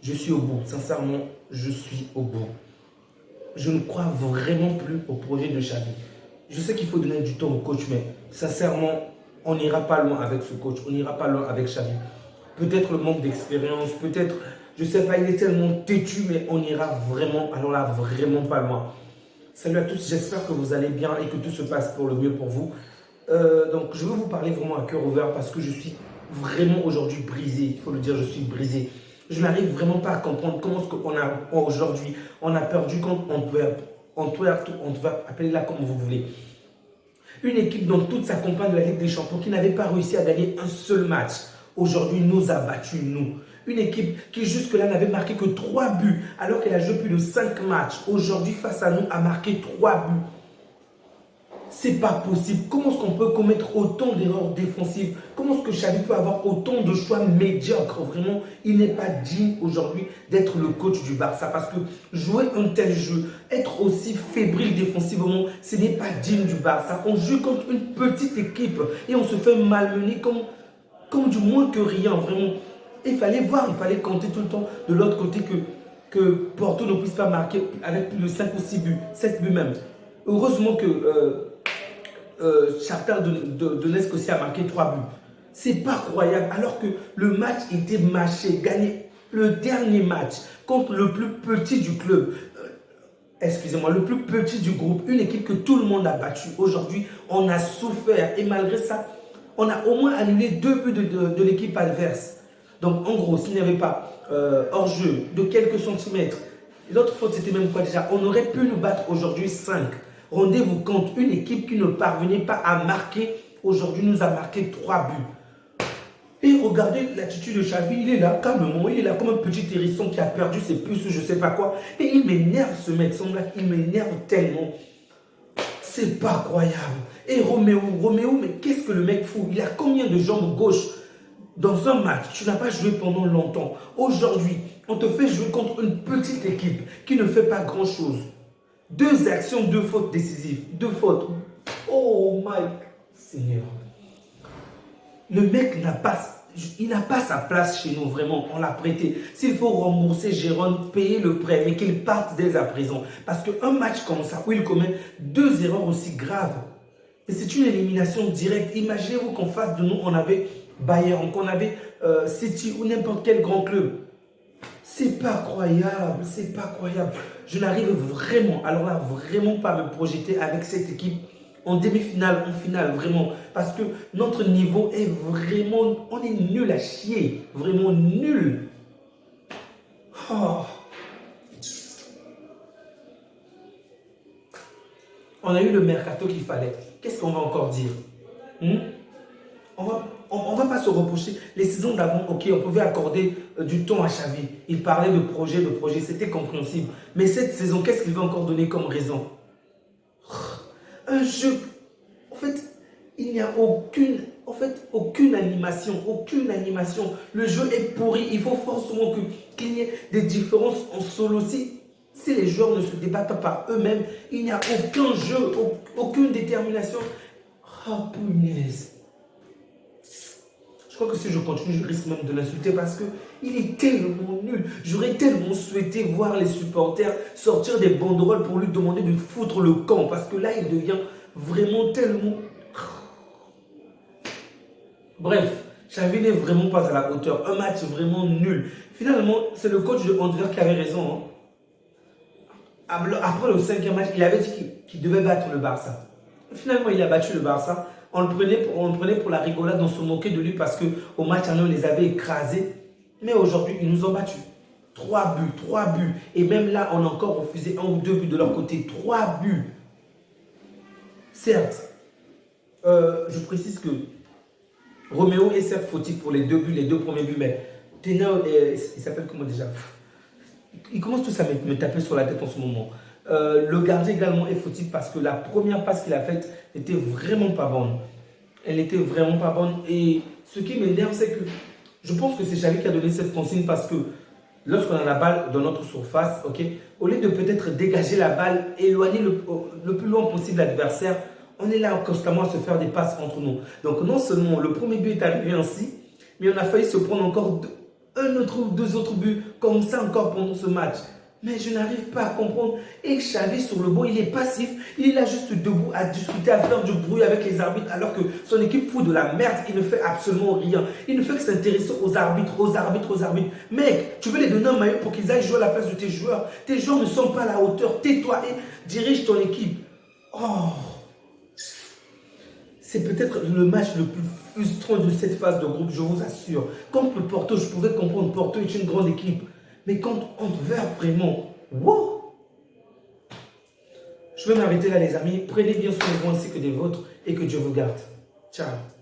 Je suis au bout. Sincèrement, je suis au bout. Je ne crois vraiment plus au projet de Xavi. Je sais qu'il faut donner du temps au coach, mais sincèrement, on n'ira pas loin avec ce coach. On n'ira pas loin avec Xavi. Peut-être le manque d'expérience, peut-être, je ne sais pas, il est tellement têtu, mais on ira vraiment, alors là, vraiment pas loin. Salut à tous, j'espère que vous allez bien et que tout se passe pour le mieux pour vous. Donc, je veux vous parler vraiment à cœur ouvert parce que je suis vraiment aujourd'hui brisé. Il faut le dire, je suis brisé. Je n'arrive vraiment pas à comprendre comment est-ce qu'on a aujourd'hui, on a perdu quand on peut appeler là comme vous voulez. Une équipe dans toute sa campagne de la Ligue des Champions qui n'avait pas réussi à gagner un seul match, aujourd'hui nous a battus, nous. Une équipe qui jusque-là n'avait marqué que 3 buts, alors qu'elle a joué plus de 5 matchs. Aujourd'hui, face à nous, a marqué 3 buts. C'est pas possible. Comment est-ce qu'on peut commettre autant d'erreurs défensives? Comment est-ce que Xavi peut avoir autant de choix médiocres? Vraiment, il n'est pas digne aujourd'hui d'être le coach du Barça. Parce que jouer un tel jeu, être aussi fébrile défensivement, ce n'est pas digne du Barça. On joue contre une petite équipe et on se fait malmener comme du moins que rien, vraiment. Il fallait voir, il fallait compter tout le temps de l'autre côté que Porto ne puisse pas marquer avec plus de 5 ou 6 buts, 7 buts même. Heureusement que Shakhtar Donetsk aussi a marqué 3 buts. C'est pas croyable, alors que le match était matché, gagné le dernier match contre le plus petit du club. Excusez-moi, le plus petit du groupe, une équipe que tout le monde a battu. Aujourd'hui, on a souffert et malgré ça, on a au moins annulé 2 buts de l'équipe adverse. Donc en gros, s'il n'y avait pas hors-jeu de quelques centimètres, l'autre faute c'était même quoi déjà? On aurait pu nous battre aujourd'hui 5. Rendez-vous compte, une équipe qui ne parvenait pas à marquer, aujourd'hui nous a marqué 3 buts. Et regardez l'attitude de Xavi, il est là calmement, il est là comme un petit hérisson qui a perdu ses puces ou je ne sais pas quoi. Et il m'énerve ce mec, il m'énerve tellement. C'est pas croyable. Et Roméo, mais qu'est-ce que le mec fout? Il a combien de jambes gauche dans un match? Tu n'as pas joué pendant longtemps. Aujourd'hui, on te fait jouer contre une petite équipe qui ne fait pas grand-chose. 2 actions, 2 fautes décisives. 2 fautes. Oh my Seigneur. Le mec n'a pas sa place chez nous, vraiment. On l'a prêté. S'il faut rembourser Jérôme, payer le prêt, mais qu'il parte dès à présent. Parce qu'un match comme ça, où il commet 2 erreurs aussi graves, et c'est une élimination directe. Imaginez-vous qu'en face de nous, on avait Bayern, qu'on avait City ou n'importe quel grand club. C'est pas croyable, c'est pas croyable. Je n'arrive vraiment, alors là, vraiment pas à me projeter avec cette équipe en demi-finale, en finale, vraiment. Parce que notre niveau est vraiment, on est nul à chier, vraiment nul. Oh. On a eu le mercato qu'il fallait. Qu'est-ce qu'on va encore dire? On va pas se reprocher. Les saisons d'avant, ok, on pouvait accorder du temps à Xavi. Il parlait de projet, c'était compréhensible. Mais cette saison, qu'est-ce qu'il va encore donner comme raison? Un jeu, en fait, il n'y a aucune animation, aucune animation. Le jeu est pourri. Il faut forcément qu'il y ait des différences en solo. Si les joueurs ne se débattent pas par eux-mêmes, il n'y a aucun jeu, aucune détermination. Oh, punaise. Je crois que si je continue, je risque même de l'insulter parce qu'il est tellement nul. J'aurais tellement souhaité voir les supporters sortir des banderoles pour lui demander de foutre le camp. Parce que là, il devient vraiment tellement... Bref, Xavi n'est vraiment pas à la hauteur. Un match vraiment nul. Finalement, c'est le coach de Antwerp qui avait raison. Après le 5e match, il avait dit qu'il devait battre le Barça. Finalement, il a battu le Barça. On le prenait pour la rigolade, on se moquait de lui parce qu'au match, on les avait écrasés. Mais aujourd'hui, ils nous ont battus. 3 buts. Et même là, on a encore refusé 1 ou 2 buts de leur côté. 3 buts. Certes, je précise que Roméo est certes fautif pour les 2 buts, les 2 premiers buts. Mais Tenao, il s'appelle comment déjà? Ils commencent tous à me taper sur la tête en ce moment. Le gardien également est fautif parce que la première passe qu'il a faite n'était vraiment pas bonne. Elle n'était vraiment pas bonne. Et ce qui m'énerve, c'est que je pense que c'est Xavi qui a donné cette consigne parce que lorsqu'on a la balle dans notre surface, okay, au lieu de peut-être dégager la balle, éloigner le plus loin possible l'adversaire, on est là constamment à se faire des passes entre nous. Donc non seulement le premier but est arrivé ainsi, mais on a failli se prendre encore un autre ou deux autres buts comme ça encore pendant ce match. Mais je n'arrive pas à comprendre. Et Xavi sur le banc, il est passif. Il est là juste debout à discuter, à faire du bruit avec les arbitres alors que son équipe fout de la merde. Il ne fait absolument rien. Il ne fait que s'intéresser aux arbitres, aux arbitres, aux arbitres. Mec, tu veux les donner un maillot pour qu'ils aillent jouer à la place de tes joueurs. Tes joueurs ne sont pas à la hauteur. Tais-toi et dirige ton équipe. Oh, c'est peut-être le match le plus frustrant de cette phase de groupe, je vous assure. Contre le Porto, je pouvais comprendre Porto est une grande équipe. Mais contre Antwerp, vraiment, wow! Je vais m'arrêter là, les amis. Prenez bien soin de vous ainsi que des vôtres et que Dieu vous garde. Ciao.